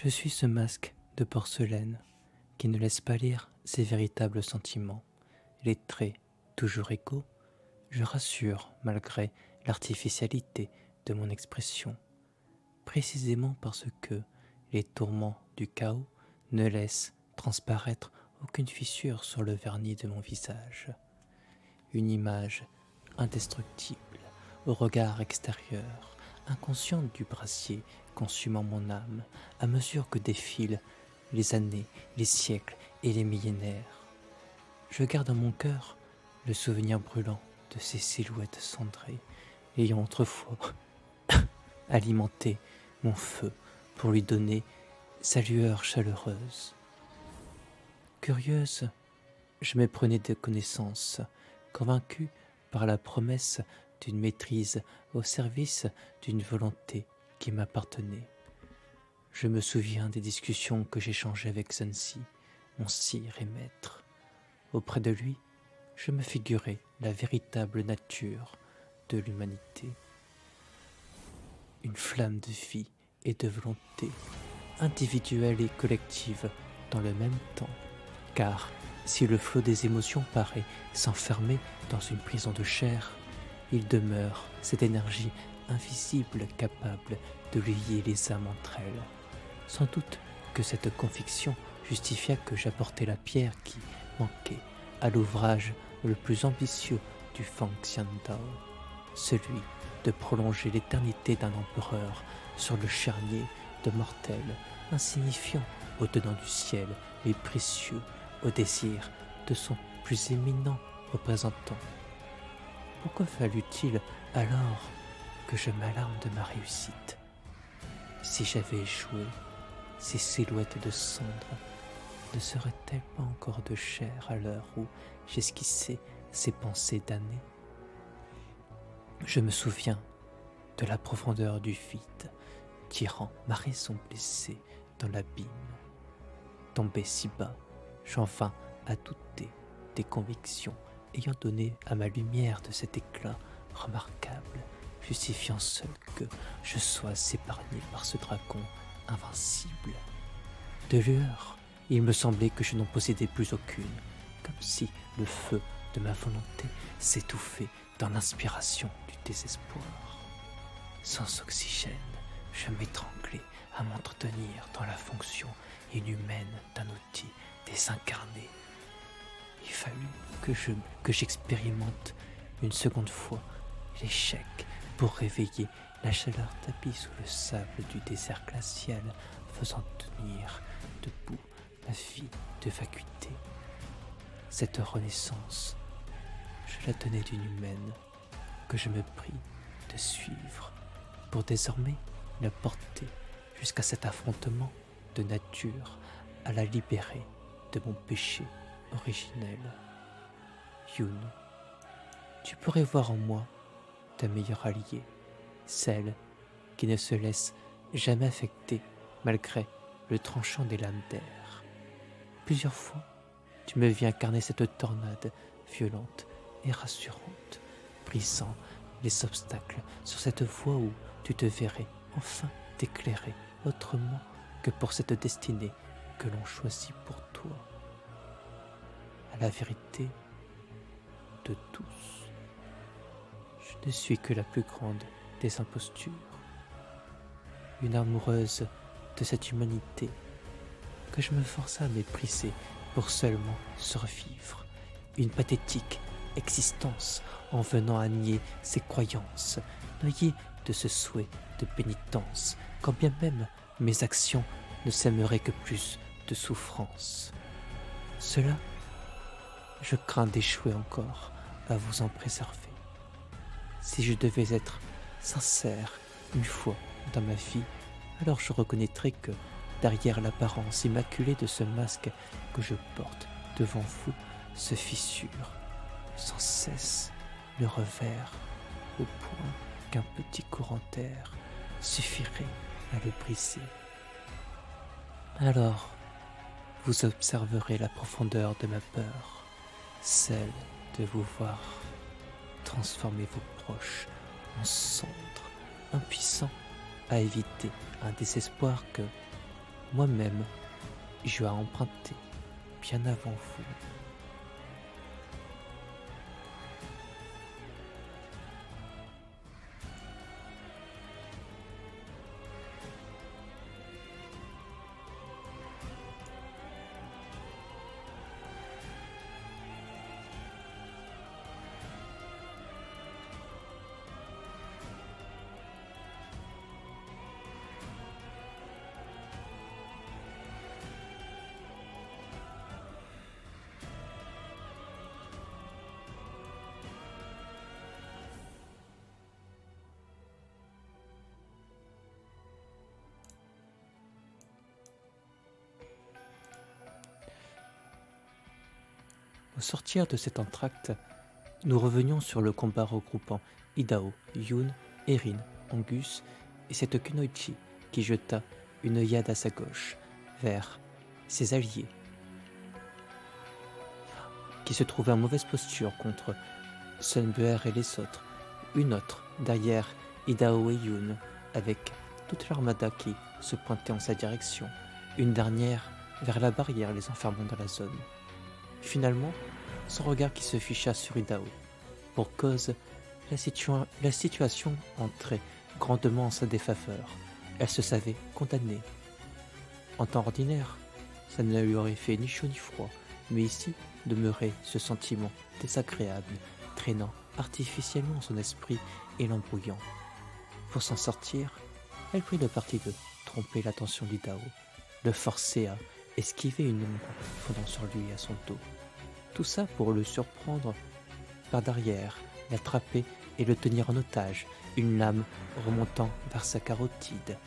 Je suis ce masque de porcelaine qui ne laisse pas lire ses véritables sentiments. Les traits, toujours égaux, je rassure malgré l'artificialité de mon expression, précisément parce que les tourments du chaos ne laissent transparaître aucune fissure sur le vernis de mon visage. Une image indestructible, au regard extérieur, inconsciente du brasier consumant mon âme à mesure que défilent les années, les siècles et les millénaires. Je garde en mon cœur le souvenir brûlant de ces silhouettes cendrées, ayant autrefois alimenté mon feu pour lui donner sa lueur chaleureuse. Curieuse, je me prenais de connaissances, convaincu par la promesse d'une maîtrise au service d'une volonté qui m'appartenait. Je me souviens des discussions que j'échangeais avec Zanzi, mon sire et maître. Auprès de lui, je me figurais la véritable nature de l'humanité. Une flamme de vie et de volonté, individuelle et collective dans le même temps. Car si le flot des émotions paraît s'enfermer dans une prison de chair, il demeure cette énergie invisible capable de lier les âmes entre elles. Sans doute que cette conviction justifia que j'apportais la pierre qui manquait à l'ouvrage le plus ambitieux du Fang Xiandao, celui de prolonger l'éternité d'un empereur sur le charnier de mortels insignifiants au-dedans du ciel et précieux au désir de son plus éminent représentant. Pourquoi fallut-il alors que je m'alarme de ma réussite? Si j'avais échoué, ces silhouettes de cendres ne seraient-elles pas encore de chair à l'heure où j'esquissais ces pensées damnées? Je me souviens de la profondeur du vide, tirant ma raison blessée dans l'abîme. Tombé si bas, j'en vins à douter des convictions ayant donné à ma lumière de cet éclat remarquable, justifiant seul que je sois épargné par ce dragon invincible. De lueur, il me semblait que je n'en possédais plus aucune, comme si le feu de ma volonté s'étouffait dans l'inspiration du désespoir. Sans oxygène, je m'étranglais à m'entretenir dans la fonction inhumaine d'un outil désincarné. Il fallut que j'expérimente une seconde fois l'échec pour réveiller la chaleur tapie sous le sable du désert glacial, faisant tenir debout ma vie de vacuité. Cette renaissance, je la tenais d'une humaine que je me pris de suivre pour désormais la porter jusqu'à cet affrontement de nature à la libérer de mon péché originel. Yun, tu pourrais voir en moi ta meilleure alliée, celle qui ne se laisse jamais affecter malgré le tranchant des lames d'air. Plusieurs fois, tu me vis incarner cette tornade violente et rassurante, brisant les obstacles sur cette voie où tu te verrais enfin t'éclairer autrement que pour cette destinée que l'on choisit pour toi. À la vérité de tous, je ne suis que la plus grande des impostures, une amoureuse de cette humanité que je me forçais à mépriser pour seulement survivre, une pathétique existence en venant à nier ses croyances, noyée de ce souhait de pénitence, quand bien même mes actions ne sèmeraient que plus de souffrance. Cela, je crains d'échouer encore à vous en préserver. Si je devais être sincère une fois dans ma vie, alors je reconnaîtrais que derrière l'apparence immaculée de ce masque que je porte devant vous se fissure sans cesse le revers, au point qu'un petit courant d'air suffirait à le briser. Alors, vous observerez la profondeur de ma peur, celle de vous voir transformer vos proches en cendres, impuissants à éviter un désespoir que, moi-même, je ai emprunté bien avant vous. Au sortir de cet entracte, nous revenions sur le combat regroupant Idao, Yun, Erin, Angus et cette Kunoichi qui jeta une œillade à sa gauche vers ses alliés qui se trouvaient en mauvaise posture contre Sunbuer et les autres, une autre derrière Idao et Yun avec toute l'armada qui se pointait en sa direction, une dernière vers la barrière les enfermant dans la zone. Finalement, son regard qui se ficha sur Idao. Pour cause, la situation entrait grandement en sa défaveur. Elle se savait condamnée. En temps ordinaire, ça ne lui aurait fait ni chaud ni froid, mais ici demeurait ce sentiment désagréable, traînant artificiellement son esprit et l'embrouillant. Pour s'en sortir, elle prit le parti de tromper l'attention d'Idao, le forcer à esquiver une ombre fondant sur lui à son dos. Tout ça pour le surprendre par derrière, l'attraper et le tenir en otage, une lame remontant vers sa carotide.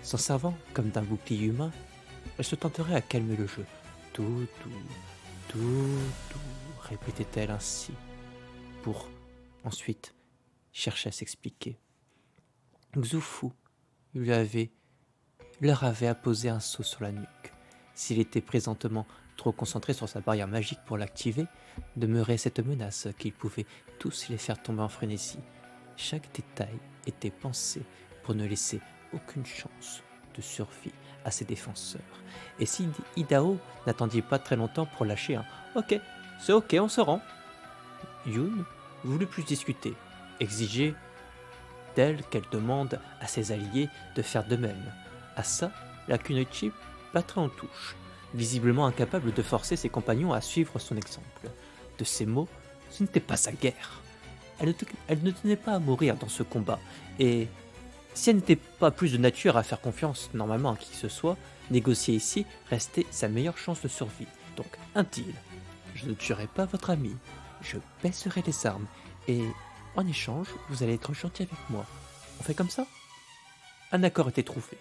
S'en servant comme d'un bouclier humain, elle se tenterait à calmer le jeu. Tout, répétait-elle ainsi, pour ensuite chercher à s'expliquer. Xufu leur avait apposé un sceau sur la nuque. S'il était présentement trop concentré sur sa barrière magique pour l'activer, demeurait cette menace qu'ils pouvaient tous les faire tomber en frénésie. Chaque détail était pensé pour ne laisser aucune chance de survie à ses défenseurs. Et si Idao n'attendit pas très longtemps pour lâcher un « Ok, c'est ok, on se rend », Yun voulut plus discuter, exiger d'elle qu'elle demande à ses alliés de faire de même. À ça, la Kunoichi battrait en touche, visiblement incapable de forcer ses compagnons à suivre son exemple. De ces mots, ce n'était pas sa guerre. Elle ne tenait pas à mourir dans ce combat, et si elle n'était pas plus de nature à faire confiance normalement à qui que ce soit, négocier ici restait sa meilleure chance de survie. Donc, un deal. Je ne tuerai pas votre ami, je baisserai les armes, et en échange, vous allez être gentil avec moi. On fait comme ça ? Un accord était trouvé.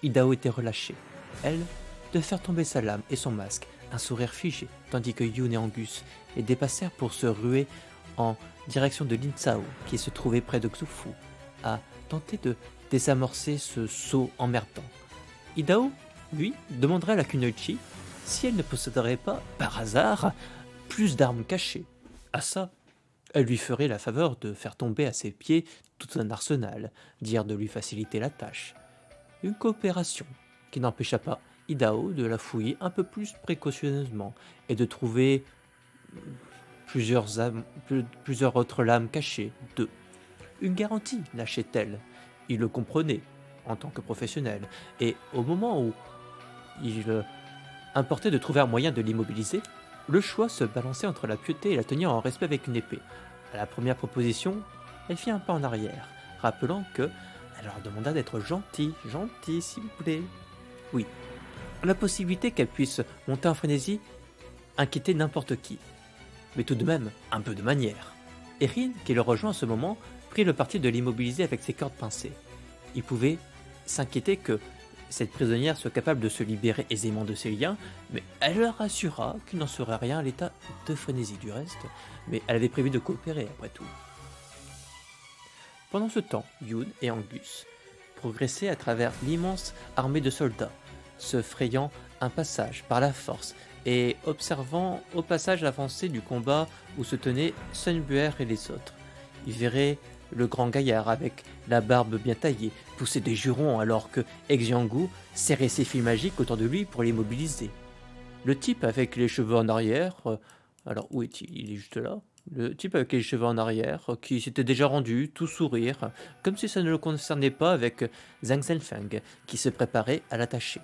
Idao était relâchée. Elle, de faire tomber sa lame et son masque, un sourire figé, tandis que Yun et Angus les dépassèrent pour se ruer en direction de Lin Cao, qui se trouvait près de Xufu, à tenter de désamorcer ce saut emmerdant. Idao, lui, demanderait à la Kunoichi si elle ne posséderait pas, par hasard, plus d'armes cachées. À ça, elle lui ferait la faveur de faire tomber à ses pieds tout un arsenal, dire de lui faciliter la tâche. Une coopération qui n'empêcha pas Idao de la fouiller un peu plus précautionneusement et de trouver plusieurs autres lames cachées. Une garantie, lâchait-elle. Il le comprenait en tant que professionnel, et au moment où il importait de trouver un moyen de l'immobiliser, le choix se balançait entre la piété et la tenir en respect avec une épée. À la première proposition, elle fit un pas en arrière, rappelant que elle leur demanda d'être gentil, s'il vous plaît. Oui, la possibilité qu'elle puisse monter en frénésie inquiétait n'importe qui, mais tout de même un peu de manière. Erin, qui le rejoint à ce moment, prit le parti de l'immobiliser avec ses cordes pincées. Il pouvait s'inquiéter que cette prisonnière soit capable de se libérer aisément de ses liens, mais elle leur assura qu'il n'en serait rien à l'état de frénésie du reste, mais elle avait prévu de coopérer après tout. Pendant ce temps, Yun et Angus progressaient à travers l'immense armée de soldats, se frayant un passage par la force et observant au passage l'avancée du combat où se tenaient Sunbuer et les autres. Ils verraient le grand gaillard avec la barbe bien taillée, poussait des jurons alors que Exiangu serrait ses fils magiques autour de lui pour les mobiliser. Le type avec les cheveux en arrière, alors où est-il? Il est juste là. Le type avec les cheveux en arrière, qui s'était déjà rendu, tout sourire, comme si ça ne le concernait pas, avec Zhang Zhenfeng, qui se préparait à l'attacher.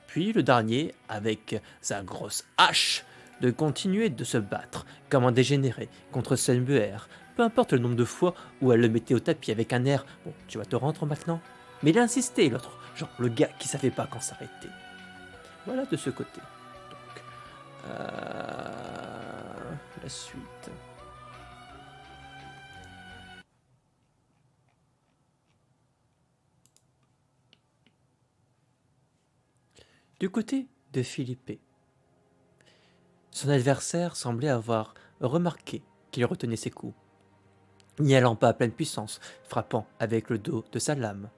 Puis le dernier, avec sa grosse hache, de continuer de se battre, comme un dégénéré, contre Sun Buer, peu importe le nombre de fois où elle le mettait au tapis avec un air « Bon, tu vas te rendre maintenant ?» Mais il a insisté, l'autre, genre le gars qui savait pas quand s'arrêter. Voilà de ce côté. Donc, la suite. Du côté de Philippe, son adversaire semblait avoir remarqué qu'il retenait ses coups, n'y allant pas à pleine puissance, frappant avec le dos de sa lame.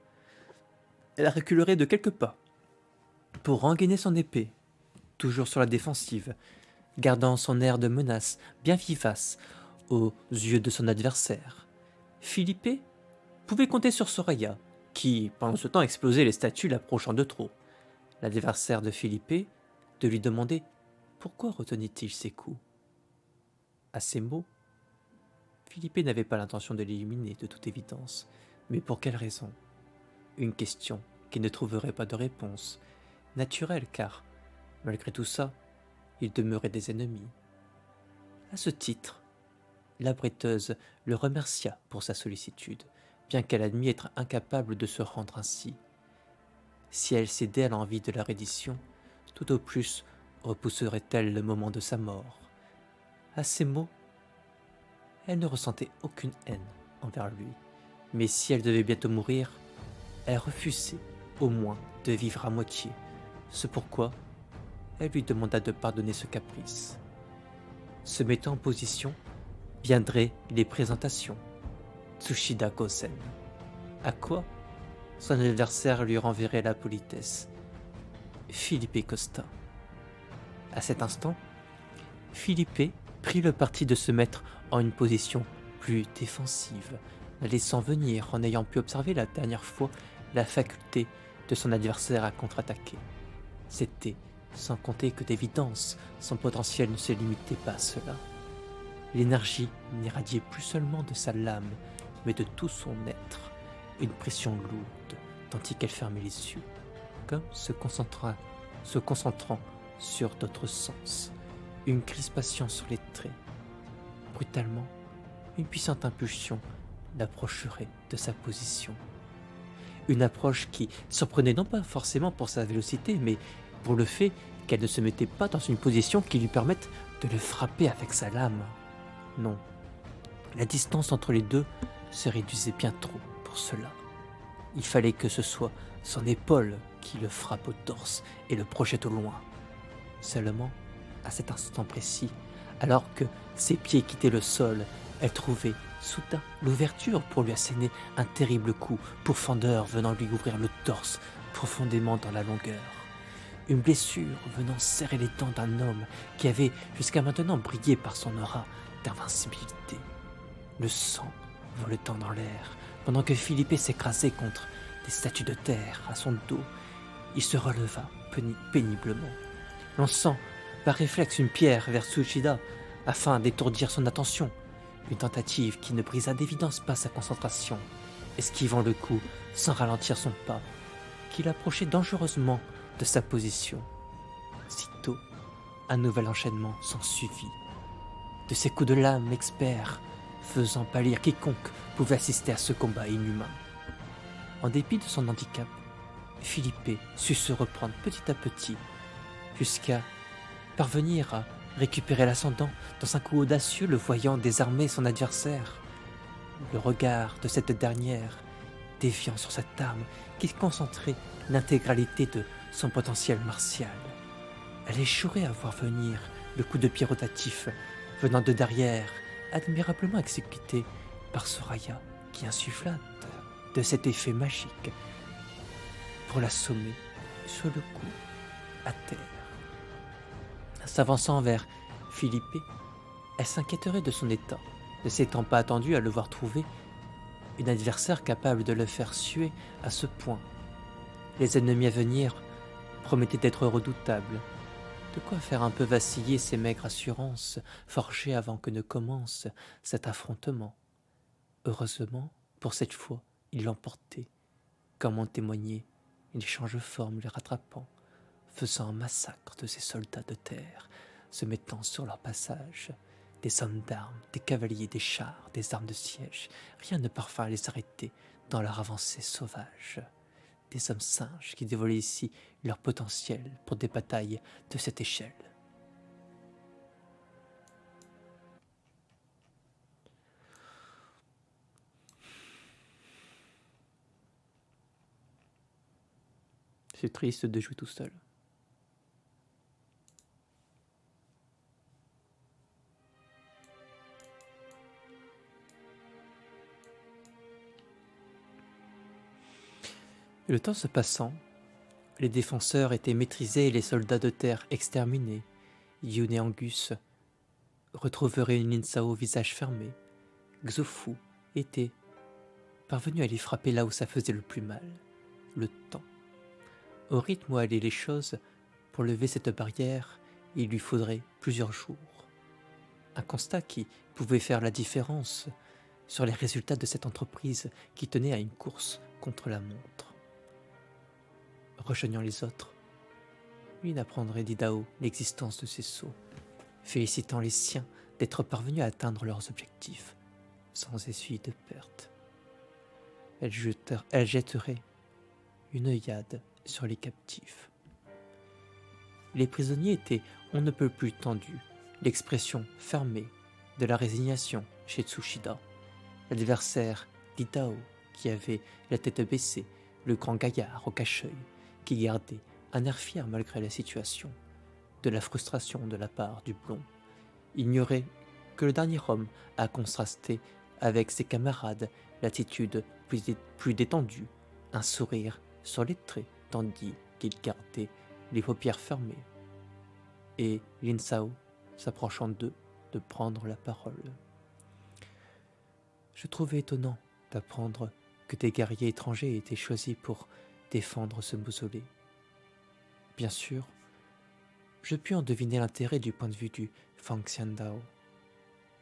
Elle reculerait de quelques pas pour rengainer son épée, toujours sur la défensive, gardant son air de menace bien vivace aux yeux de son adversaire. Philippe pouvait compter sur Soraya, qui, pendant ce temps, explosait les statues l'approchant de trop. L'adversaire de Philippe de lui demander pourquoi retenait-il ses coups. À ces mots, Philippe n'avait pas l'intention de l'éliminer de toute évidence, mais pour quelle raison? Une question qui ne trouverait pas de réponse, naturelle car, malgré tout ça, ils demeuraient des ennemis. À ce titre, la bretteuse le remercia pour sa sollicitude, bien qu'elle admît être incapable de se rendre ainsi. Si elle cédait à l'envie de la reddition, tout au plus repousserait-elle le moment de sa mort. À ces mots, elle ne ressentait aucune haine envers lui, mais si elle devait bientôt mourir, elle refusait au moins de vivre à moitié, ce pourquoi elle lui demanda de pardonner ce caprice. Se mettant en position, viendraient les présentations. Tsushida Gosen. À quoi son adversaire lui renverrait la politesse. Philippe Costa. À cet instant, Philippe prit le parti de se mettre en une position plus défensive, la laissant venir en ayant pu observer la dernière fois la faculté de son adversaire à contre-attaquer. C'était sans compter que d'évidence, son potentiel ne se limitait pas à cela. L'énergie n'irradiait plus seulement de sa lame, mais de tout son être, une pression lourde, tandis qu'elle fermait les yeux, comme se concentrant sur d'autres sens, une crispation sur les traits. Brutalement, une puissante impulsion l'approcherait de sa position. Une approche qui surprenait non pas forcément pour sa vélocité, mais pour le fait qu'elle ne se mettait pas dans une position qui lui permette de le frapper avec sa lame. Non, la distance entre les deux se réduisait bien trop pour cela. Il fallait que ce soit son épaule qui le frappe au torse et le projette au loin. Seulement, à cet instant précis, alors que ses pieds quittaient le sol, elle trouvait soudain l'ouverture pour lui asséner un terrible coup pourfendeur venant lui ouvrir le torse profondément dans la longueur. Une blessure venant serrer les dents d'un homme qui avait jusqu'à maintenant brillé par son aura d'invincibilité. Le sang voletant dans l'air, pendant que Philippe s'écrasait contre des statues de terre à son dos, il se releva péniblement, lançant par réflexe une pierre vers Tsushida afin d'étourdir son attention, une tentative qui ne brisa d'évidence pas sa concentration, esquivant le coup sans ralentir son pas, qu'il approchait dangereusement de sa position. Sitôt, un nouvel enchaînement s'ensuivit, de ces coups de lame experts faisant pâlir quiconque pouvait assister à ce combat inhumain. En dépit de son handicap, Philippe sut se reprendre petit à petit, jusqu'à parvenir à récupérer l'ascendant dans un coup audacieux, le voyant désarmer son adversaire. Le regard de cette dernière, déviant sur cette arme qui concentrait l'intégralité de son potentiel martial. Elle échouerait à voir venir le coup de pied rotatif venant de derrière, admirablement exécuté par Soraya, qui insuffla de cet effet magique pour l'assommer sur le coup à terre. S'avançant vers Philippe, elle s'inquiéterait de son état, ne s'étant pas attendue à le voir trouver Une adversaire capable de le faire suer à ce point. Les ennemis à venir promettaient d'être redoutables. De quoi faire un peu vaciller ces maigres assurances forgées avant que ne commence cet affrontement. Heureusement, pour cette fois, il l'emportait. Comme en témoignait l'échange-forme les rattrapant, faisant un massacre de ces soldats de terre, se mettant sur leur passage. Des hommes d'armes, des cavaliers, des chars, des armes de siège, rien ne parvint à les arrêter dans leur avancée sauvage. Des hommes singes qui dévoilaient ici leur potentiel pour des batailles de cette échelle. C'est triste de jouer tout seul. Le temps se passant, les défenseurs étaient maîtrisés et les soldats de terre exterminés. Yun et Angus retrouveraient Linsao au visage fermé. Xu était parvenu à les frapper là où ça faisait le plus mal, le temps. Au rythme où allaient les choses, pour lever cette barrière, il lui faudrait plusieurs jours. Un constat qui pouvait faire la différence sur les résultats de cette entreprise qui tenait à une course contre la montre. Rejoignant les autres, lui n'apprendrait d'Idao l'existence de ces sauts, félicitant les siens d'être parvenus à atteindre leurs objectifs, sans essuie de perte. Elle jetterait une œillade sur les captifs. Les prisonniers étaient on ne peut plus tendus, l'expression fermée de la résignation chez Tsushida. L'adversaire d'Idao, qui avait la tête baissée, le grand gaillard au cache-œil, qui gardait un air fier malgré la situation, de la frustration de la part du blond, ignorait que le dernier homme a contrasté avec ses camarades l'attitude plus détendue, un sourire sur les traits, tandis qu'il gardait les paupières fermées. Et Linsao, s'approchant d'eux, de prendre la parole. Je trouvais étonnant d'apprendre que des guerriers étrangers étaient choisis pour défendre ce mausolée. Bien sûr, je pus en deviner l'intérêt du point de vue du Fangxiandao,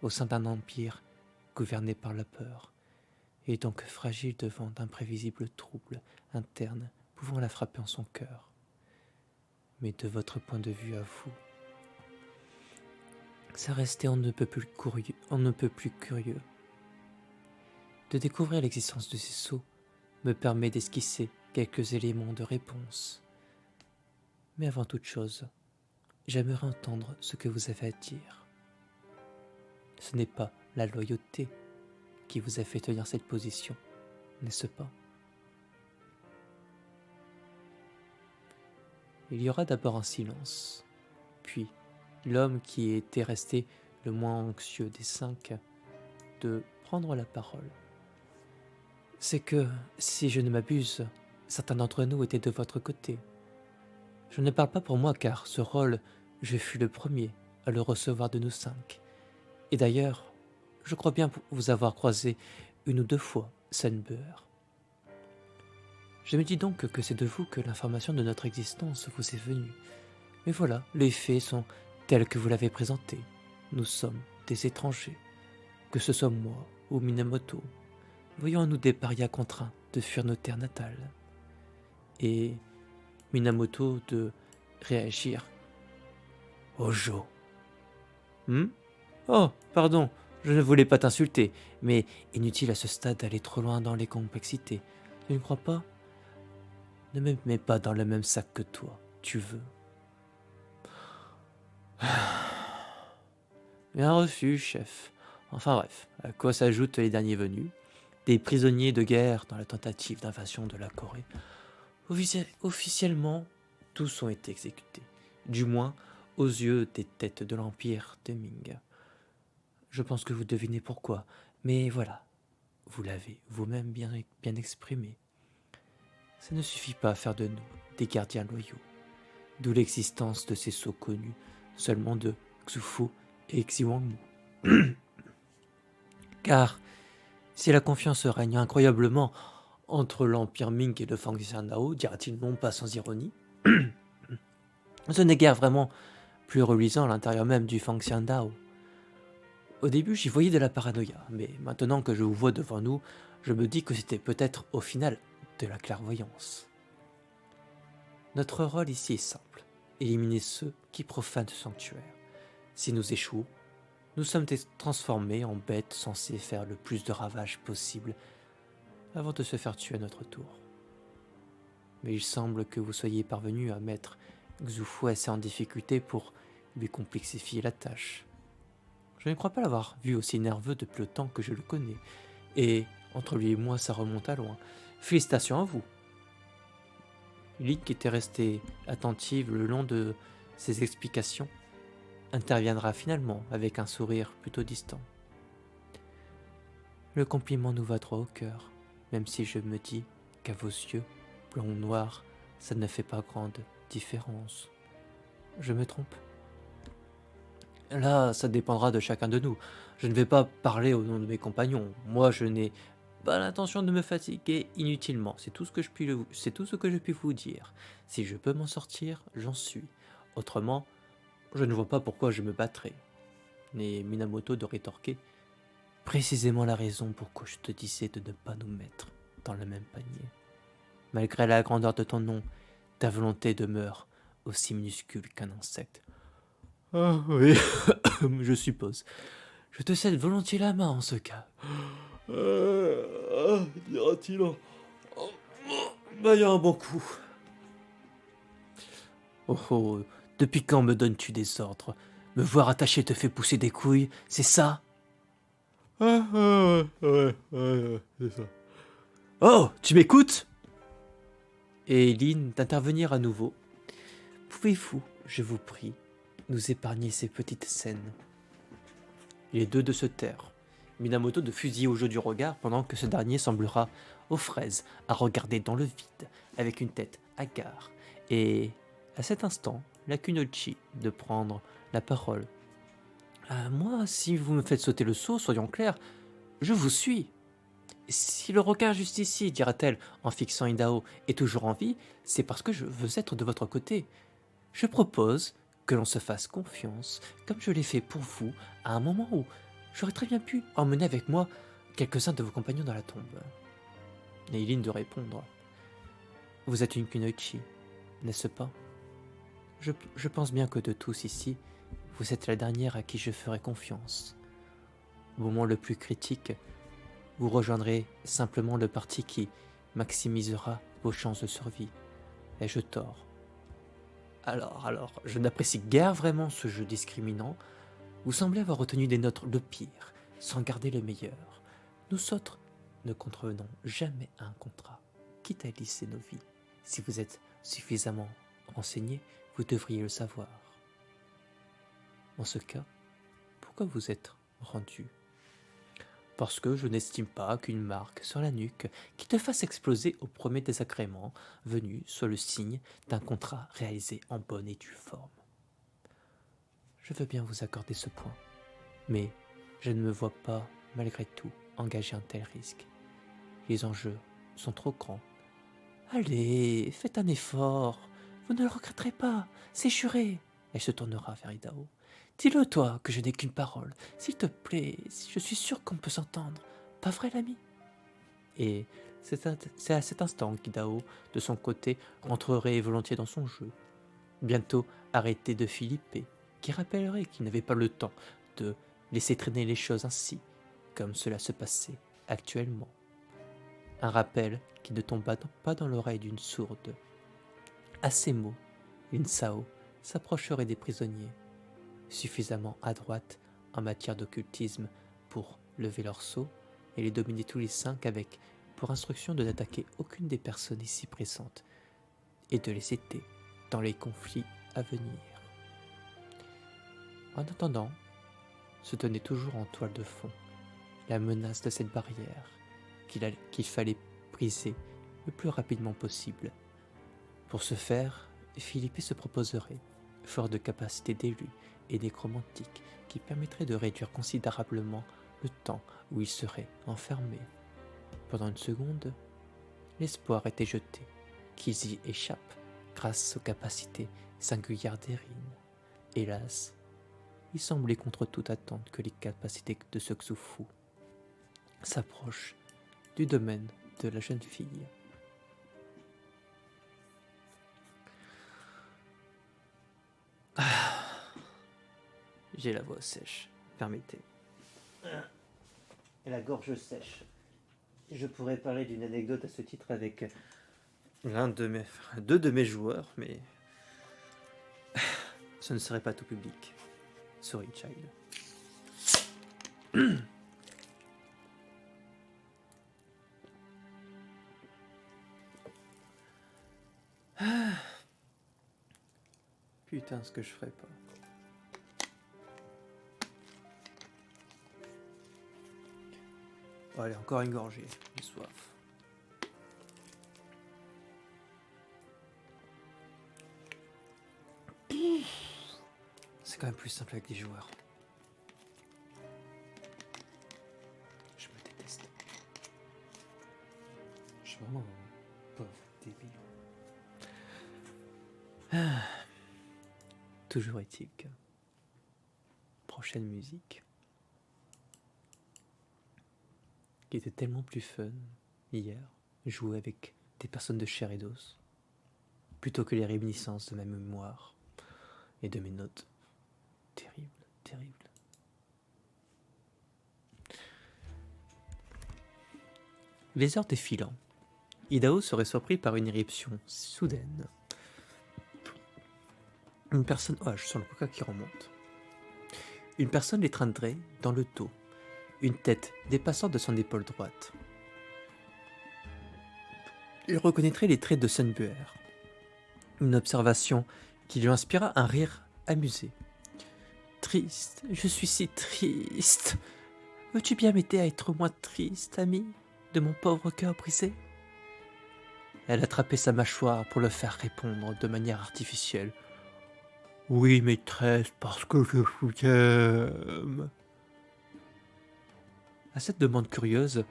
au sein d'un empire gouverné par la peur, et donc fragile devant d'imprévisibles troubles internes pouvant la frapper en son cœur. Mais de votre point de vue à vous, ça restait on ne peut plus curieux. De découvrir l'existence de ces sceaux me permet d'esquisser quelques éléments de réponse. Mais avant toute chose, j'aimerais entendre ce que vous avez à dire. Ce n'est pas la loyauté qui vous a fait tenir cette position, n'est-ce pas? Il y aura d'abord un silence, puis l'homme qui était resté le moins anxieux des 5 de prendre la parole. C'est que, si je ne m'abuse, certains d'entre nous étaient de votre côté. Je ne parle pas pour moi car ce rôle, je fus le premier à le recevoir de nous 5. Et d'ailleurs, je crois bien vous avoir croisé 1 ou 2 fois, Sunbear. Je me dis donc que c'est de vous que l'information de notre existence vous est venue. Mais voilà, les faits sont tels que vous l'avez présenté. Nous sommes des étrangers, que ce soit moi ou Minamoto. Voyons-nous des parias contraints de fuir nos terres natales. Et Minamoto de réagir. Ojo. Oh, pardon, je ne voulais pas t'insulter, mais inutile à ce stade d'aller trop loin dans les complexités. Tu ne crois pas? Ne me mets pas dans le même sac que toi, tu veux. Bien reçu, chef. Enfin bref, à quoi s'ajoutent les derniers venus? Des prisonniers de guerre dans la tentative d'invasion de la Corée. Officiellement, tous ont été exécutés, du moins aux yeux des têtes de l'Empire de Ming. Je pense que vous devinez pourquoi, mais voilà, vous l'avez vous-même bien exprimé. Ça ne suffit pas à faire de nous des gardiens loyaux, d'où l'existence de ces sceaux connus seulement de Xufu et Xiwangmu. Car Si la confiance règne incroyablement entre l'Empire Ming et le Fang Xiandao, dira-t-il non pas sans ironie, ce n'est guère vraiment plus reluisant à l'intérieur même du Fang Xiandao. Au début, j'y voyais de la paranoïa, mais maintenant que je vous vois devant nous, je me dis que c'était peut-être au final de la clairvoyance. Notre rôle ici est simple, éliminer ceux qui profanent ce sanctuaire. Si nous échouons, nous sommes transformés en bêtes censées faire le plus de ravages possible avant de se faire tuer à notre tour. Mais il semble que vous soyez parvenu à mettre Xu assez en difficulté pour lui complexifier la tâche. Je ne crois pas l'avoir vu aussi nerveux depuis le temps que je le connais, et entre lui et moi ça remonte à loin. Félicitations à vous. Lynn, qui était restée attentive le long de ses explications, interviendra finalement avec un sourire plutôt distant. Le compliment nous va droit au cœur, même si je me dis qu'à vos yeux, blanc ou noir, ça ne fait pas grande différence. Je me trompe? Là, ça dépendra de chacun de nous. Je ne vais pas parler au nom de mes compagnons. Moi, je n'ai pas l'intention de me fatiguer inutilement. C'est tout ce que je puis vous dire. Si je peux m'en sortir, j'en suis. Autrement, je ne vois pas pourquoi je me battrais. Et Minamoto de rétorquer. Précisément la raison pourquoi je te disais de ne pas nous mettre dans le même panier. Malgré la grandeur de ton nom, ta volonté demeure aussi minuscule qu'un insecte. Ah oui, je suppose. Je te cède volontiers la main en ce cas. Dira-t-il en baillant un bon coup. Oh oh, depuis quand me donnes-tu des ordres? Me voir attaché te fait pousser des couilles, c'est ça? Ouais, c'est ça. Oh, tu m'écoutes? Et Lynn d'intervenir à nouveau. Pouvez-vous, je vous prie, nous épargner ces petites scènes? Les deux de se taire. Minamoto de fusiller au jeu du regard pendant que ce dernier semblera aux fraises à regarder dans le vide avec une tête hagard. Et à cet instant, la Kunoichi de prendre la parole. Moi, si vous me faites sauter le seau, soyons clairs, je vous suis. Si le requin juste ici, dira-t-elle en fixant Indao, est toujours en vie, c'est parce que je veux être de votre côté. Je propose que l'on se fasse confiance, comme je l'ai fait pour vous, à un moment où j'aurais très bien pu emmener avec moi quelques-uns de vos compagnons dans la tombe. Eileen de répondre. Vous êtes une Kunoichi, n'est-ce pas? Je pense bien que de tous ici, vous êtes la dernière à qui je ferai confiance. Au moment le plus critique, vous rejoindrez simplement le parti qui maximisera vos chances de survie. Ai-je tort? Alors, je n'apprécie guère vraiment ce jeu discriminant. Vous semblez avoir retenu des notes le pire, sans garder le meilleur. Nous autres ne contrevenons jamais à un contrat, quitte à lisser nos vies. Si vous êtes suffisamment renseigné, vous devriez le savoir. En ce cas, pourquoi vous êtes rendu? Parce que je n'estime pas qu'une marque sur la nuque qui te fasse exploser au premier désagrément venu soit le signe d'un contrat réalisé en bonne et due forme. Je veux bien vous accorder ce point, mais je ne me vois pas, malgré tout, engager un tel risque. Les enjeux sont trop grands. Allez, faites un effort, vous ne le regretterez pas, c'est juré. Elle se tournera vers Idao. Dis-le toi que je n'ai qu'une parole. S'il te plaît, je suis sûr qu'on peut s'entendre. Pas vrai, l'ami? Et c'est à cet instant qu'Idao, de son côté, rentrerait volontiers dans son jeu. Bientôt arrêté de philipper, qui rappellerait qu'il n'avait pas le temps de laisser traîner les choses ainsi, comme cela se passait actuellement. Un rappel qui ne tomba pas dans l'oreille d'une sourde. À ces mots, Lin Sao s'approcherait des prisonniers, suffisamment adroite en matière d'occultisme pour lever leur sceau et les dominer tous les 5 avec pour instruction de n'attaquer aucune des personnes ici présentes et de les aider dans les conflits à venir. En attendant, se tenait toujours en toile de fond la menace de cette barrière qu'il fallait briser le plus rapidement possible. Pour ce faire, Philippe se proposerait, fort de capacités d'élu et nécromantique qui permettrait de réduire considérablement le temps où il serait enfermé. Pendant une seconde, l'espoir était jeté qu'ils y échappent grâce aux capacités singulières d'Erin. Hélas, il semblait contre toute attente que les capacités de ce Xufu s'approchent du domaine de la jeune fille. J'ai la voix sèche, permettez. Et la gorge sèche. Je pourrais parler d'une anecdote à ce titre avec deux de mes joueurs, mais ce ne serait pas tout public. Sorry, child. Putain, ce que je ferais pas. Oh, allez, encore une gorgée, j'ai soif. C'est quand même plus simple avec des joueurs. Je me déteste. Je suis vraiment un pauvre débile. Toujours est-il que... Prochaine musique. Qui était tellement plus fun hier, jouer avec des personnes de chair et d'os, plutôt que les réminiscences de ma mémoire et de mes notes. Terrible, terrible. Les heures défilant, Idaho serait surpris par une éruption soudaine. Une personne... Oh, je sens le coca qui remonte. Une personne l'étreindrait dans le dos, une tête dépassant de son épaule droite. Il reconnaîtrait les traits de Sunbuer. Une observation qui lui inspira un rire amusé. Triste, je suis si triste. Veux-tu bien m'aider à être moins triste, ami, de mon pauvre cœur brisé? Elle attrapait sa mâchoire pour le faire répondre de manière artificielle. Oui, maîtresse, parce que je vous aime. À cette demande curieuse,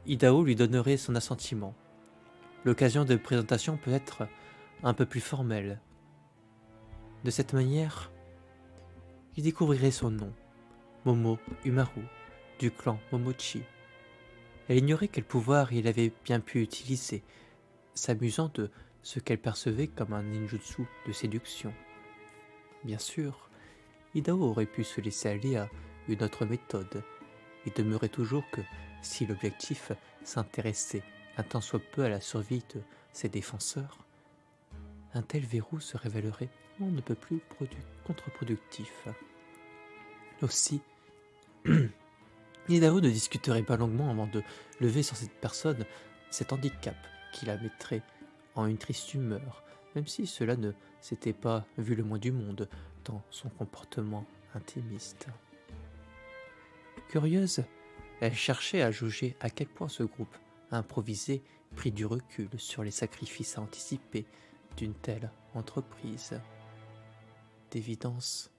Idaho lui donnerait son assentiment. L'occasion de présentation peut être un peu plus formelle. De cette manière, il découvrirait son nom, Momo Umaru, du clan Momochi. Elle ignorait quel pouvoir il avait bien pu utiliser, s'amusant de ce qu'elle percevait comme un ninjutsu de séduction. Bien sûr, Idaho aurait pu se laisser aller à une autre méthode. Il demeurait toujours que, si l'objectif s'intéressait un tant soit peu à la survie de ses défenseurs, un tel verrou se révélerait on ne peut plus contre-productif. Aussi, Idaho ne discuterait pas longuement avant de lever sur cette personne cet handicap qui la mettrait en une triste humeur, même si cela ne s'était pas vu le moins du monde dans son comportement intimiste. Curieuse, elle cherchait à jauger à quel point ce groupe improvisé prit du recul sur les sacrifices à anticiper d'une telle entreprise. D'évidence,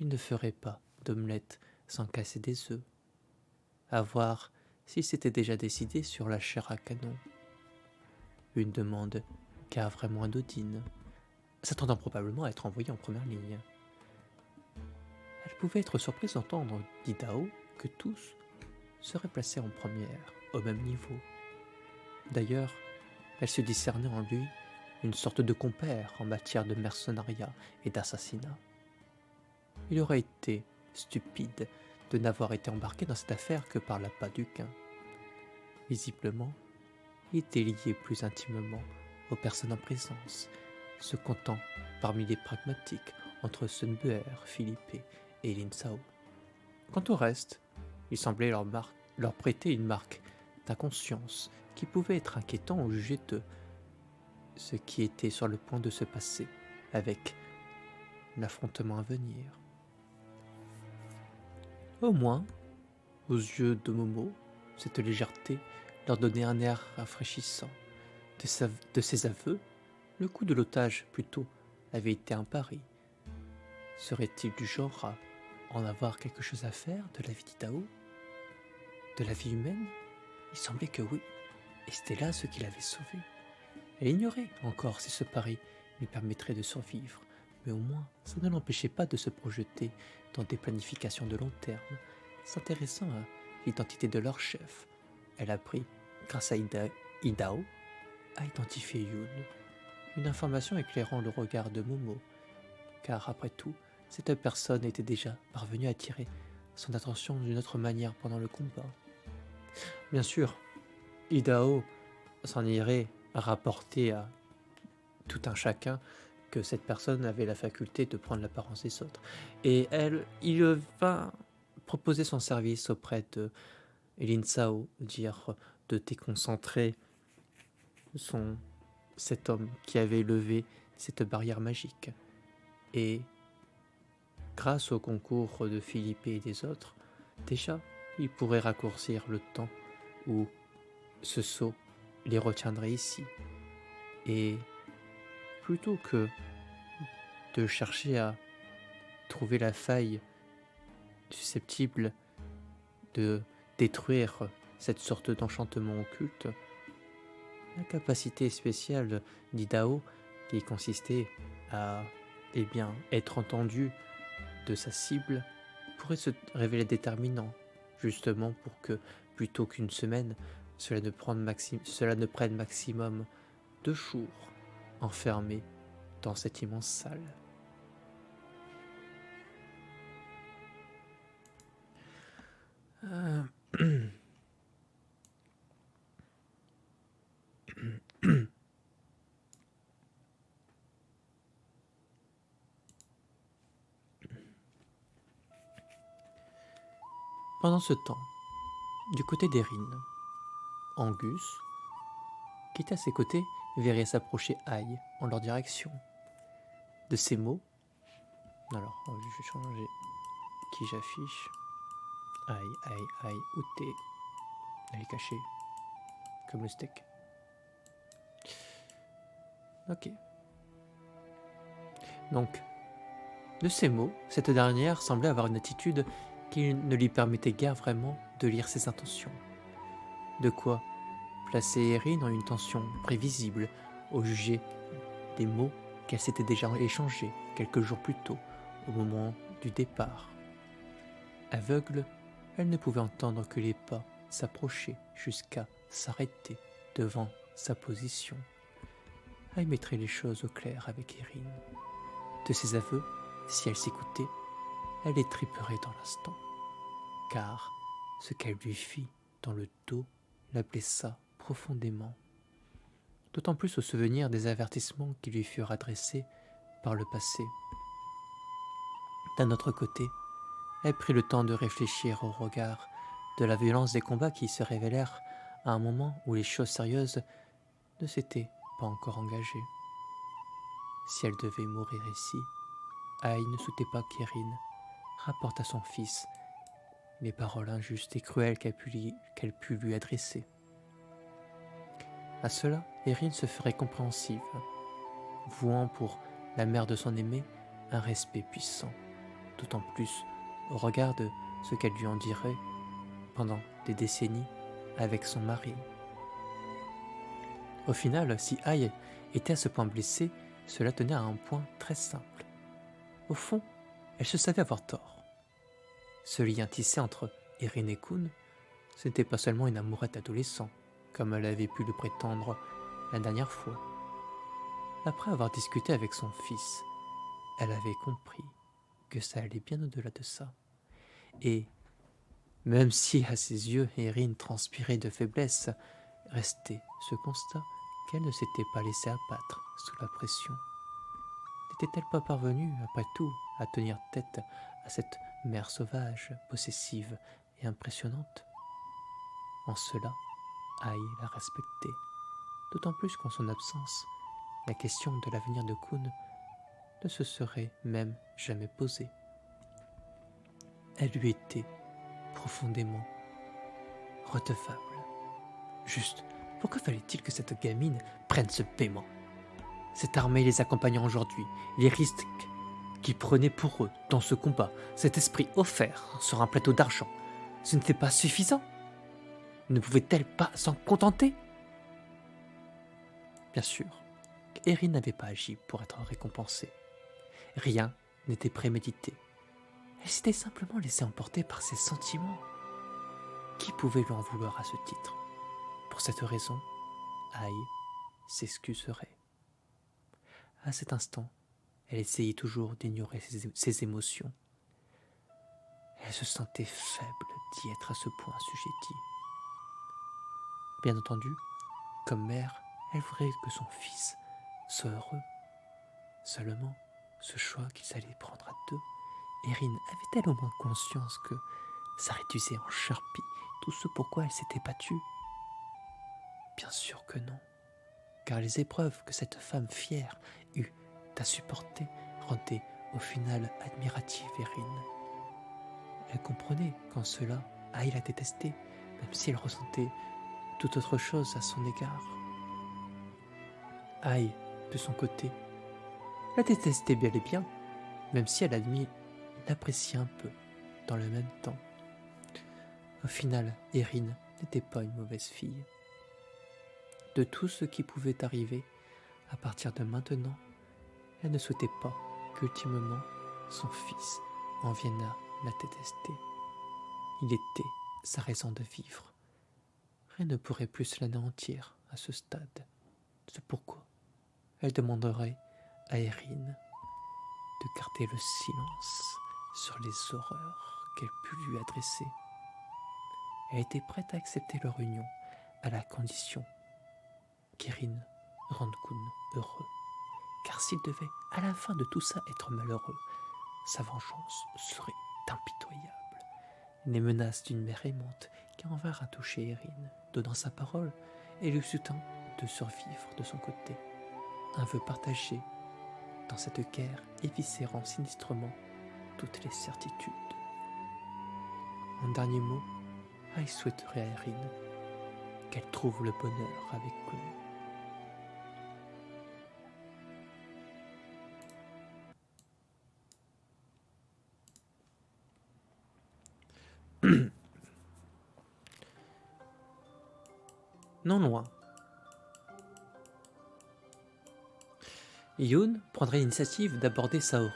il ne ferait pas d'omelette sans casser des œufs. À voir s'il s'était déjà décidé sur la chair à canon. Une demande car vraiment anodine, s'attendant probablement à être envoyée en première ligne. Elle pouvait être surprise d'entendre d'Idaho que tous seraient placés en première, au même niveau. D'ailleurs, elle se discernait en lui une sorte de compère en matière de mercenariat et d'assassinat. Il aurait été stupide de n'avoir été embarqué dans cette affaire que par l'appât du gain. Visiblement, il était lié plus intimement aux personnes en présence, se comptant parmi les pragmatiques entre Sunbuer, Philippe et Lin Sao. Quant au reste, il semblait leur prêter une marque d'inconscience qui pouvait être inquiétant au sujet de ce qui était sur le point de se passer avec l'affrontement à venir. Au moins, aux yeux de Momo, cette légèreté leur donnait un air rafraîchissant. De ses aveux, le coup de l'otage plutôt avait été un pari. Serait-il du genre à en avoir quelque chose à faire de la vie d'Idao, de la vie humaine? Il semblait que oui, et c'était là ce qui l'avait sauvé. Elle ignorait encore si ce pari lui permettrait de survivre, mais au moins ça ne l'empêchait pas de se projeter dans des planifications de long terme, s'intéressant à l'identité de leur chef. Elle apprit, grâce à Idao, à identifier Yoon, une information éclairant le regard de Momo, car après tout, cette personne était déjà parvenue à attirer son attention d'une autre manière pendant le combat. Bien sûr, Idao s'en irait rapporter à tout un chacun que cette personne avait la faculté de prendre l'apparence des autres. Et il va proposer son service auprès de Lin Sao, dire de déconcentrer cet homme qui avait levé cette barrière magique. Et grâce au concours de Philippe et des autres, déjà, il pourrait raccourcir le temps où ce sceau les retiendrait ici. Et plutôt que de chercher à trouver la faille susceptible de détruire cette sorte d'enchantement occulte, la capacité spéciale d'Idao, qui consistait à être entendu de sa cible, pourrait se révéler déterminant, justement pour que, plutôt qu'une semaine, cela ne prenne maximum 2 jours enfermé dans cette immense salle. Pendant ce temps, du côté d'Erin, Angus, qui était à ses côtés, verrait s'approcher Aïe en leur direction. De ces mots, alors je vais changer qui j'affiche. Aïe, où t'es? Elle est cachée, comme le steak. Ok. Donc, de ces mots, cette dernière semblait avoir une attitude qui ne lui permettait guère vraiment de lire ses intentions. De quoi placer Erin en une tension prévisible au juger des mots qu'elle s'était déjà échangés quelques jours plus tôt, au moment du départ. Aveugle, elle ne pouvait entendre que les pas s'approcher jusqu'à s'arrêter devant sa position. Elle mettrait les choses au clair avec Erin. De ses aveux, si elle s'écoutait, elle les triperait dans l'instant, car ce qu'elle lui fit dans le dos la blessa profondément, d'autant plus au souvenir des avertissements qui lui furent adressés par le passé. D'un autre côté, elle prit le temps de réfléchir au regard de la violence des combats qui se révélèrent à un moment où les choses sérieuses ne s'étaient pas encore engagées. Si elle devait mourir ici, Aïe ne souhaitait pas qu'Erin rapporte à son fils les paroles injustes et cruelles qu'elle put lui adresser. À cela, Erin se ferait compréhensive, vouant pour la mère de son aimé un respect puissant, d'autant plus au regard de ce qu'elle lui en dirait pendant des décennies avec son mari. Au final, si Aïe était à ce point blessée, cela tenait à un point très simple. Au fond, elle se savait avoir tort. Ce lien tissé entre Erin et Kun, ce n'était pas seulement une amourette adolescent, comme elle avait pu le prétendre la dernière fois. Après avoir discuté avec son fils, elle avait compris que ça allait bien au-delà de ça. Et même si à ses yeux Erin transpirait de faiblesse, restait ce constat qu'elle ne s'était pas laissée abattre sous la pression. N'était-elle pas parvenue, après tout, à tenir tête à cette mère sauvage, possessive et impressionnante? En cela, Aïe la respectait, d'autant plus qu'en son absence, la question de l'avenir de Kun ne se serait même jamais posée. Elle lui était profondément redevable. Juste, pourquoi fallait-il que cette gamine prenne ce paiement? Cette armée les accompagnant aujourd'hui, les risques qui prenaient pour eux, dans ce combat, cet esprit offert sur un plateau d'argent, ce n'était pas suffisant? Ne pouvait-elle pas s'en contenter? Bien sûr, Erin n'avait pas agi pour être récompensée. Rien n'était prémédité. Elle s'était simplement laissée emporter par ses sentiments. Qui pouvait lui en vouloir à ce titre? Pour cette raison, Aïe s'excuserait. À cet instant, elle essayait toujours d'ignorer ses émotions. Elle se sentait faible d'y être à ce point assujettie. Bien entendu, comme mère, elle voudrait que son fils soit heureux. Seulement, ce choix qu'ils allaient prendre à deux, Erin avait-elle au moins conscience que ça réduisait en charpie tout ce pourquoi elle s'était battue? Bien sûr que non, car les épreuves que cette femme fière eut à supporter rendaient au final admirative Erin. Elle comprenait qu'en cela, Aïe la détestait, même si elle ressentait toute autre chose à son égard. Aïe, de son côté, la détestait bel et bien, même si elle admit l'appréciait un peu, dans le même temps. Au final, Erin n'était pas une mauvaise fille. De tout ce qui pouvait arriver, à partir de maintenant, elle ne souhaitait pas qu'ultimement son fils en vienne à la détester. Il était sa raison de vivre. Rien ne pourrait plus l'anéantir à ce stade. C'est pourquoi elle demanderait à Erin de garder le silence sur les horreurs qu'elle put lui adresser. Elle était prête à accepter leur union à la condition qu'Erin rende Khun heureux. Car s'il devait à la fin de tout ça être malheureux, sa vengeance serait impitoyable. Les menaces d'une mère aimante qui en vinrent à toucher Erin, donnant sa parole et lui souhaitant de survivre de son côté. Un vœu partagé dans cette guerre éviscérant sinistrement toutes les certitudes. En dernier mot, Aïe souhaiterait à Erin qu'elle trouve le bonheur avec Khun. Non loin, Yoon prendrait l'initiative d'aborder Saori.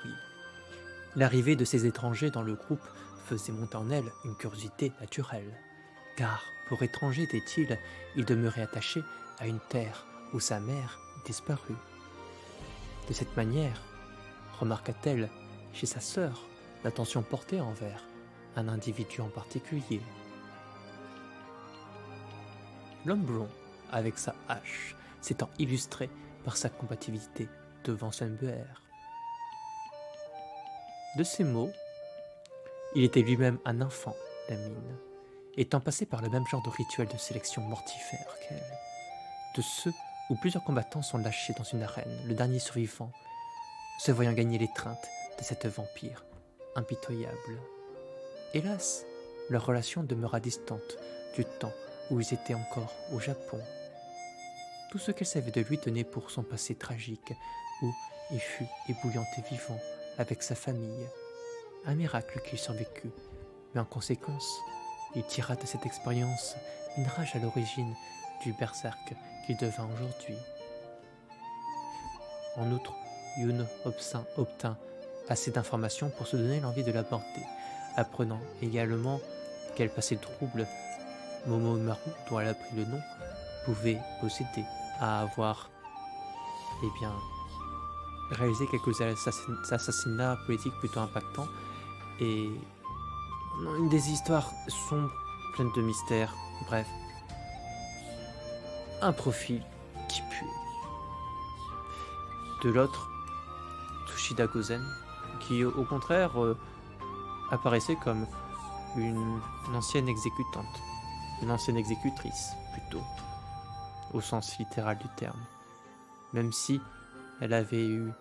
L'arrivée de ces étrangers dans le groupe faisait monter en elle une curiosité naturelle, car, pour étranger était-il, il demeurait attaché à une terre où sa mère disparut. De cette manière, remarqua-t-elle chez sa sœur l'attention portée envers un individu en particulier. L'homme blond, avec sa hache, s'étant illustré par sa combativité devant Sunbear. De ces mots, il était lui-même un enfant, la mine, étant passé par le même genre de rituel de sélection mortifère qu'elle, de ceux où plusieurs combattants sont lâchés dans une arène, le dernier survivant se voyant gagner l'étreinte de cette vampire impitoyable. Hélas, leur relation demeura distante du temps où ils étaient encore au Japon. Tout ce qu'elle savait de lui tenait pour son passé tragique, où il fut ébouillanté vivant avec sa famille. Un miracle qu'il survécut, mais en conséquence, il tira de cette expérience une rage à l'origine du berserk qu'il devint aujourd'hui. En outre, Yoon obtint assez d'informations pour se donner l'envie de l'aborder, apprenant également quel passé trouble Momomaru, dont elle a pris le nom, pouvait posséder, à avoir réalisé quelques assassinats politiques plutôt impactants et des histoires sombres, pleines de mystères, bref. Un profil qui pue. De l'autre, Tsushida Gozen, qui au contraire apparaissait comme une ancienne exécutante, une ancienne exécutrice plutôt, au sens littéral du terme, même si elle avait eu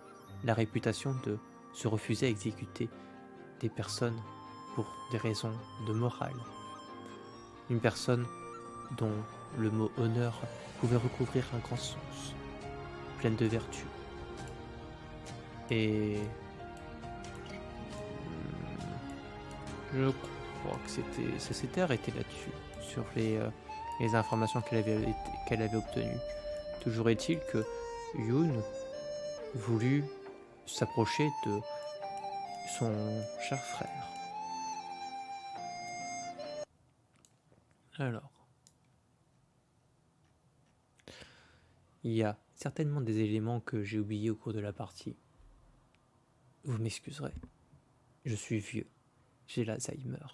la réputation de se refuser à exécuter des personnes pour des raisons de morale. Une personne dont le mot honneur pouvait recouvrir un grand sens, pleine de vertu. Et Je crois que ça s'était arrêté là-dessus, sur les informations qu'elle avait obtenues. Toujours est-il que Yoon voulut s'approcher de son cher frère. Alors, il y a certainement des éléments que j'ai oubliés au cours de la partie. Vous m'excuserez, je suis vieux, j'ai l'Alzheimer.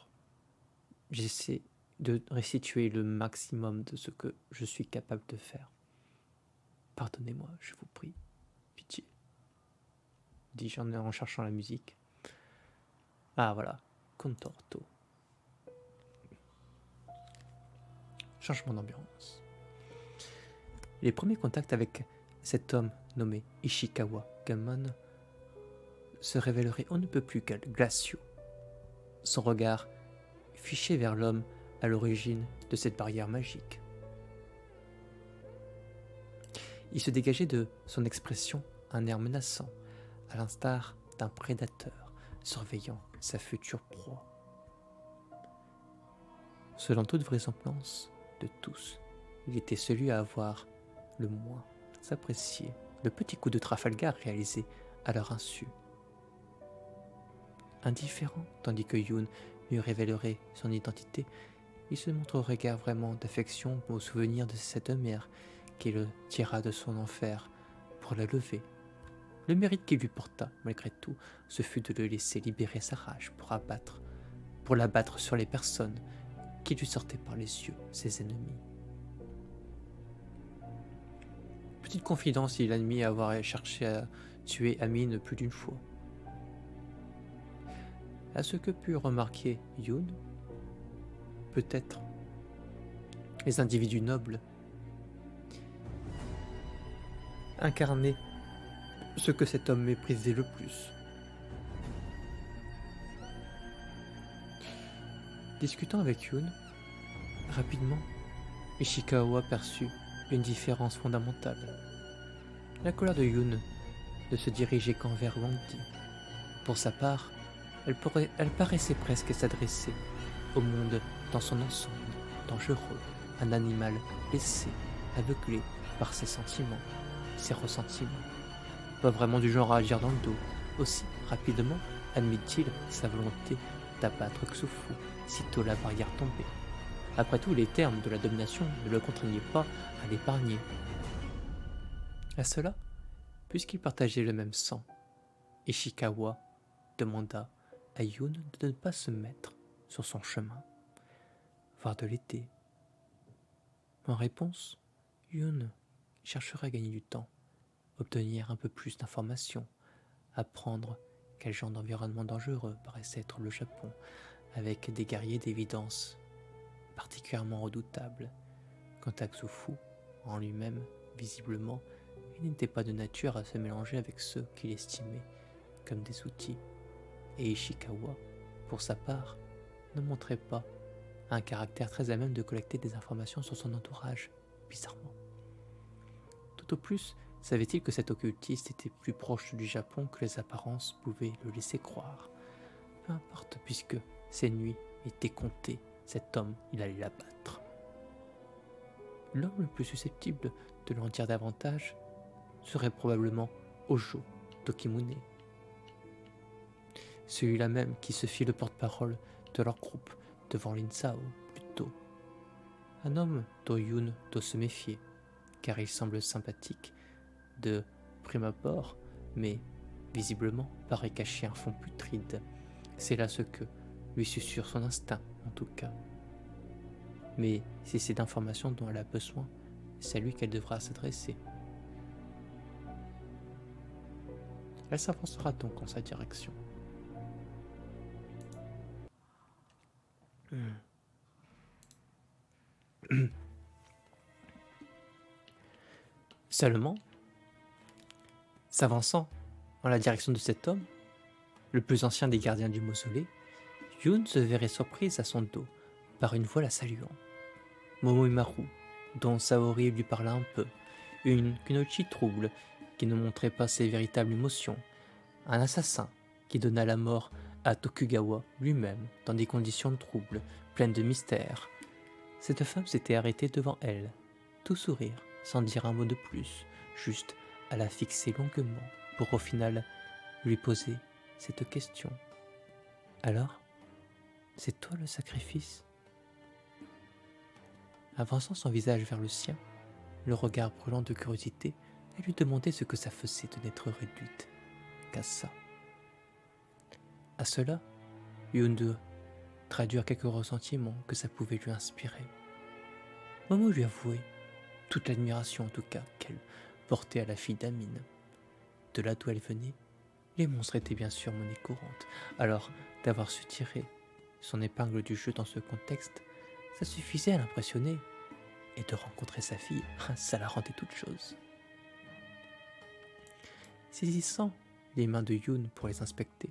J'essaie de restituer le maximum de ce que je suis capable de faire. Pardonnez-moi, je vous prie, pitié, dis-je en cherchant la musique. Ah voilà, Contorto. Changement d'ambiance. Les premiers contacts avec cet homme nommé Ishikawa Gammon se révéleraient on ne peut plus glaciaux. Son regard fiché vers l'homme à l'origine de cette barrière magique. Il se dégageait de son expression un air menaçant, à l'instar d'un prédateur surveillant sa future proie. Selon toute vraisemblance de tous, il était celui à avoir le moins apprécié le petit coup de Trafalgar réalisé à leur insu. Indifférent, tandis que Yoon lui révélerait son identité, il se montre au regard vraiment d'affection au souvenir de cette mère qui le tira de son enfer pour la lever. Le mérite qu'il lui porta, malgré tout, ce fut de le laisser libérer sa rage pour l'abattre sur les personnes qui lui sortaient par les yeux, ses ennemis. Petite confidence, il admit avoir cherché à tuer Amine plus d'une fois. À ce que put remarquer Yoon, peut-être les individus nobles incarnaient ce que cet homme méprisait le plus. Discutant avec Yoon, rapidement, Ishikawa perçut une différence fondamentale. La colère de Yoon ne se dirigeait qu'envers Wang Di. Pour sa part, elle paraissait presque s'adresser au monde dans son ensemble, dangereux, un animal laissé, aveuglé par ses sentiments, ses ressentiments. Pas vraiment du genre à agir dans le dos. Aussi, rapidement, admit-il sa volonté d'abattre Xufu, sitôt la barrière tombée. Après tout, les termes de la domination ne le contraignaient pas à l'épargner. À cela, puisqu'ils partageaient le même sang, Ishikawa demanda à Yoon de ne pas se mettre sur son chemin, voire de l'aider. En réponse, Yoon cherchera à gagner du temps, obtenir un peu plus d'informations, apprendre quel genre d'environnement dangereux paraissait être le Japon, avec des guerriers d'évidence particulièrement redoutables. Quant à Xufu, en lui-même, visiblement, il n'était pas de nature à se mélanger avec ceux qu'il estimait comme des outils. Et Ishikawa, pour sa part, ne montrait pas un caractère très à même de collecter des informations sur son entourage, bizarrement. Tout au plus, savait-il que cet occultiste était plus proche du Japon que les apparences pouvaient le laisser croire. Peu importe, puisque ses nuits étaient comptées, cet homme, il allait l'abattre. L'homme le plus susceptible de l'en dire davantage serait probablement Hojo Tokimune, celui-là même qui se fit le porte-parole de leur groupe devant Linsao plus tôt. Un homme dont Yoon doit se méfier, car il semble sympathique de prime abord, mais visiblement paraît cacher un fond putride. C'est là ce que lui susurre son instinct, en tout cas. Mais si c'est d'informations dont elle a besoin, c'est à lui qu'elle devra s'adresser. Elle s'avancera donc en sa direction. Seulement, s'avançant en la direction de cet homme, le plus ancien des gardiens du mausolée, Yoon se verrait surprise à son dos par une voix la saluant. Momoimaru, dont Saori lui parla un peu, une Kunoichi trouble qui ne montrait pas ses véritables émotions, un assassin qui donna la mort à Tokugawa lui-même, dans des conditions de trouble, pleines de mystère. Cette femme s'était arrêtée devant elle, tout sourire, sans dire un mot de plus, juste à la fixer longuement, pour au final lui poser cette question. Alors, c'est toi le sacrifice? Avançant son visage vers le sien, le regard brûlant de curiosité, elle lui demandait ce que ça faisait de n'être réduite qu'à ça. À cela, Yoon de traduire quelques ressentiments que ça pouvait lui inspirer. Momo lui avouait toute l'admiration en tout cas qu'elle portait à la fille d'Amine. De là d'où elle venait, les monstres étaient bien sûr monnaie courante, alors d'avoir su tirer son épingle du jeu dans ce contexte, ça suffisait à l'impressionner, et de rencontrer sa fille, ça la rendait toute chose. Saisissant les mains de Yoon pour les inspecter,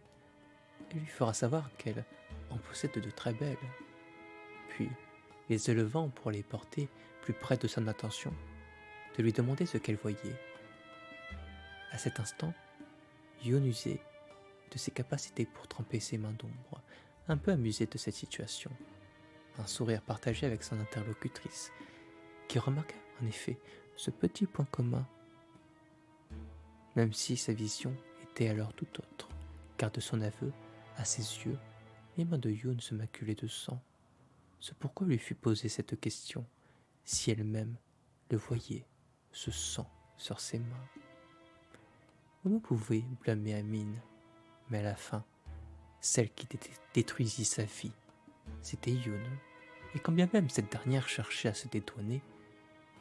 elle lui fera savoir qu'elle en possède de très belles, puis les élevant pour les porter plus près de son attention, de lui demander ce qu'elle voyait. À cet instant, Yoon usait de ses capacités pour tremper ses mains d'ombre, un peu amusé de cette situation. Un sourire partagé avec son interlocutrice, qui remarqua en effet ce petit point commun, même si sa vision était alors tout autre, car de son aveu, à ses yeux, les mains de Yoon se maculaient de sang. C'est pourquoi lui fut posée cette question, si elle-même le voyait, ce sang sur ses mains. Momo pouvait blâmer Amine, mais à la fin, celle qui détruisit sa vie, c'était Yoon. Et quand bien même cette dernière cherchait à se dédouaner,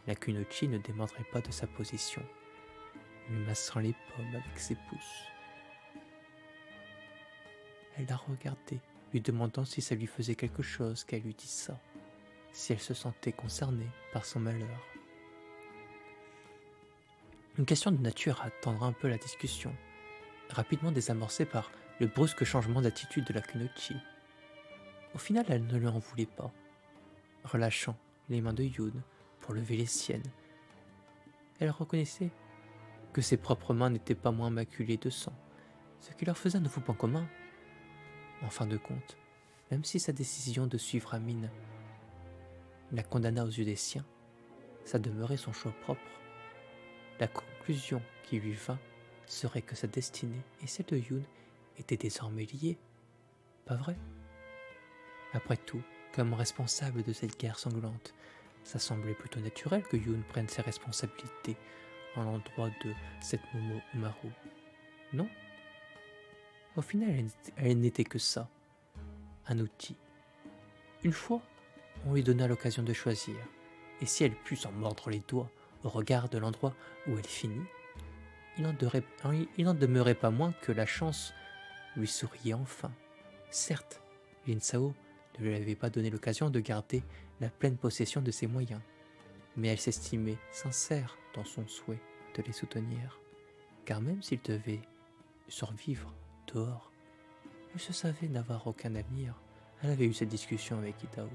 la Kunoichi ne démordrait pas de sa position, lui massant les pommes avec ses pouces. Elle la regardait, lui demandant si ça lui faisait quelque chose qu'elle lui dise ça, si elle se sentait concernée par son malheur. Une question de nature à tendre un peu la discussion, rapidement désamorcée par le brusque changement d'attitude de la Kunoichi. Au final, elle ne lui en voulait pas, relâchant les mains de Yoon pour lever les siennes. Elle reconnaissait que ses propres mains n'étaient pas moins maculées de sang, ce qui leur faisait un nouveau point commun. En fin de compte, même si sa décision de suivre Amine la condamna aux yeux des siens, ça demeurait son choix propre. La conclusion qui lui vint serait que sa destinée et celle de Yoon étaient désormais liées. Pas vrai? Après tout, comme responsable de cette guerre sanglante, ça semblait plutôt naturel que Yoon prenne ses responsabilités en l'endroit de cette Momo Umaru. Non? Au final, elle n'était que ça, un outil. Une fois, on lui donna l'occasion de choisir, et si elle put s'en mordre les doigts au regard de l'endroit où elle finit, il n'en demeurait pas moins que la chance lui souriait enfin. Certes, Lin Sao ne lui avait pas donné l'occasion de garder la pleine possession de ses moyens, mais elle s'estimait sincère dans son souhait de les soutenir, car même s'il devait survivre dehors, elle se savait n'avoir aucun avenir. Elle avait eu cette discussion avec Itao.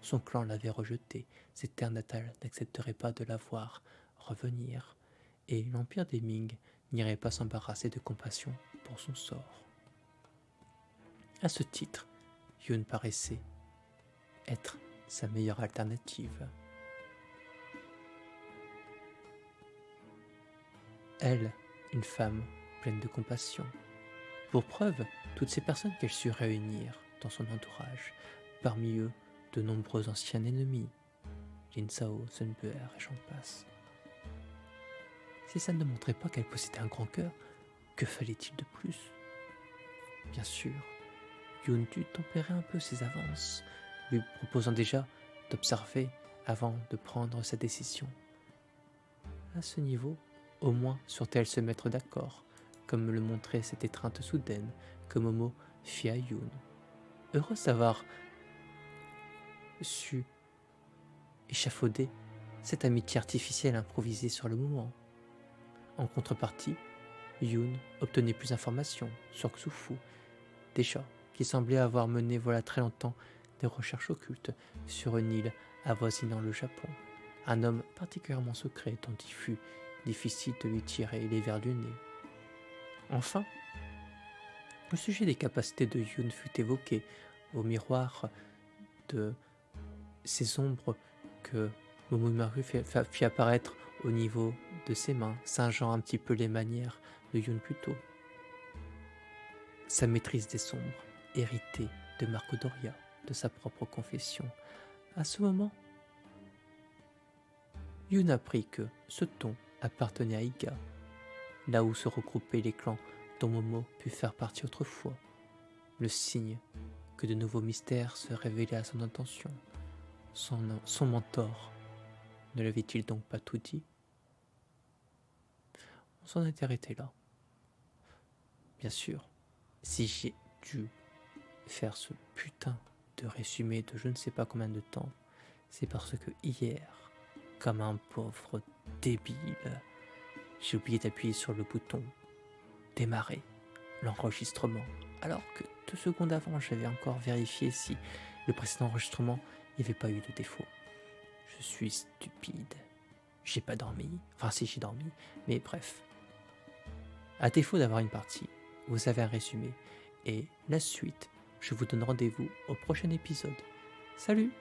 Son clan l'avait rejetée, ses terres natales n'accepteraient pas de la voir revenir, et l'empire des Ming n'irait pas s'embarrasser de compassion pour son sort. À ce titre, Yoon paraissait être sa meilleure alternative. Elle, une femme pleine de compassion. Pour preuve, toutes ces personnes qu'elle sut réunir dans son entourage, parmi eux de nombreux anciens ennemis, Lin Sao, Sun Bu'er et j'en passe. Si ça ne montrait pas qu'elle possédait un grand cœur, que fallait-il de plus? Bien sûr, Yoon dut tempérer un peu ses avances, lui proposant déjà d'observer avant de prendre sa décision. À ce niveau, au moins surt-elle se mettre d'accord, comme le montrait cette étreinte soudaine que Momo fit à Yoon. Heureuse d'avoir su échafauder cette amitié artificielle improvisée sur le moment. En contrepartie, Yoon obtenait plus d'informations sur Xufu, déjà qui semblait avoir mené voilà très longtemps des recherches occultes sur une île avoisinant le Japon, un homme particulièrement secret dont il fut difficile de lui tirer les vers du nez. Enfin, Le sujet des capacités de Yoon fut évoqué au miroir de ces ombres que Momomaru fit apparaître au niveau de ses mains, singeant un petit peu les manières de Yoon plus tôt. Sa maîtrise des sombres, héritée de Marco Doria, de sa propre confession. À ce moment, Yoon apprit que ce ton appartenait à Iga, là où se regroupaient les clans dont Momo put faire partie autrefois. Le signe que de nouveaux mystères se révélaient à son intention. Son mentor ne l'avait-il donc pas tout dit? On s'en est arrêté là. Bien sûr, si j'ai dû faire ce putain de résumé de je ne sais pas combien de temps, c'est parce que hier, comme un pauvre débile, j'ai oublié d'appuyer sur le bouton démarrer l'enregistrement, alors que 2 secondes avant, j'avais encore vérifié si le précédent enregistrement, il n'y avait pas eu de défaut. Je suis stupide. J'ai pas dormi. Enfin, si, j'ai dormi. Mais bref. À défaut d'avoir une partie, vous avez un résumé. Et la suite, je vous donne rendez-vous au prochain épisode. Salut!